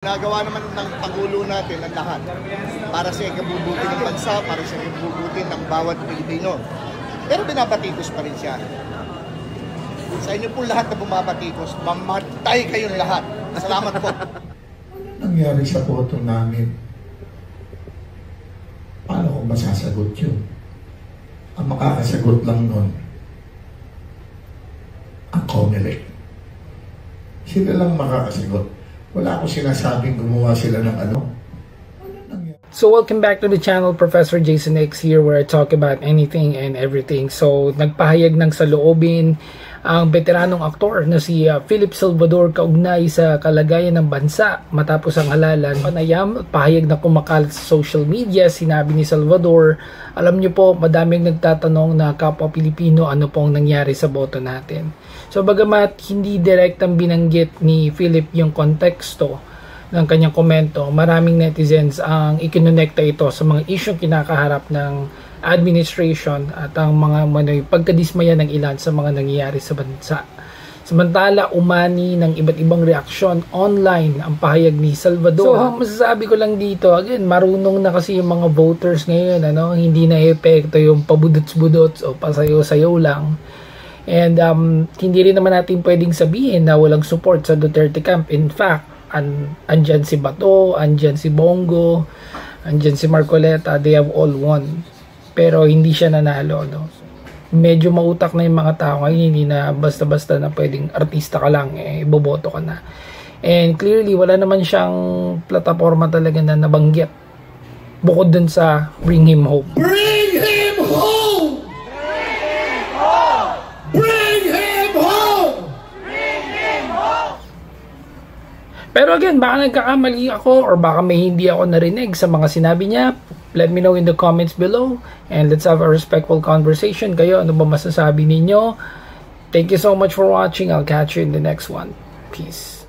Nagawa naman ng Pangulo natin ang lahat para sa ikabubuti ng bansa, para sa ikabubuti ng bawat Pilipino. Pero binabatikos pa rin siya. Sa inyo po lahat na bumabatikos, mamatay kayong lahat. Salamat po. Nangyari sa boto namin, paano ko masasagot yun? Ang makakasagot lang nun, ang COMELEC. Sila lang makakasagot. Wala akong sinasabing gumawa sila ng ano. So welcome back to the channel, Professor Jason X here, where I talk about anything and everything. So nagpahayag ng saloobin ang veteranong aktor na si Philip Salvador kaugnay sa kalagayan ng bansa matapos ang halalan. Panayam, pahayag na kumakalat sa social media, sinabi ni Salvador, alam niyo po, madaming nagtatanong na kapwa Pilipino ano pong nangyari sa boto natin. So bagamat hindi direktang binanggit ni Philip yung konteksto ng kanyang komento, maraming netizens ang ikinonekta ito sa mga isyong kinakaharap ng administration at ang mga pagkadismaya ng ilan sa mga nangyayari sa bansa. Samantala, umani ng iba't ibang reaksyon online ang pahayag ni Salvador. So, masasabi ko lang dito, again, marunong na kasi yung mga voters ngayon, hindi na epekto yung pabudots-budots o pasayo-sayo lang. And hindi rin naman natin pwedeng sabihin na walang support sa Duterte camp. In fact, andyan si Bato, andyan si Bongo, andyan si Marcoleta, they have all won. Pero hindi siya nanalo, no? Medyo mautak na yung mga tao ngayon, hindi na basta-basta na pwedeng artista ka lang, boboto ka na. And clearly, wala naman siyang plataforma talaga na nabanggit. Bukod dun sa Bring Him Home. Bring him home! Bring him home! Bring him home! Bring him home! Pero again, baka nagkakamali ako or baka may hindi ako narinig sa mga sinabi niya. Let me know in the comments below and let's have a respectful conversation. Kayo, ano ba masasabi ninyo? Thank you so much for watching. I'll catch you in the next one. Peace.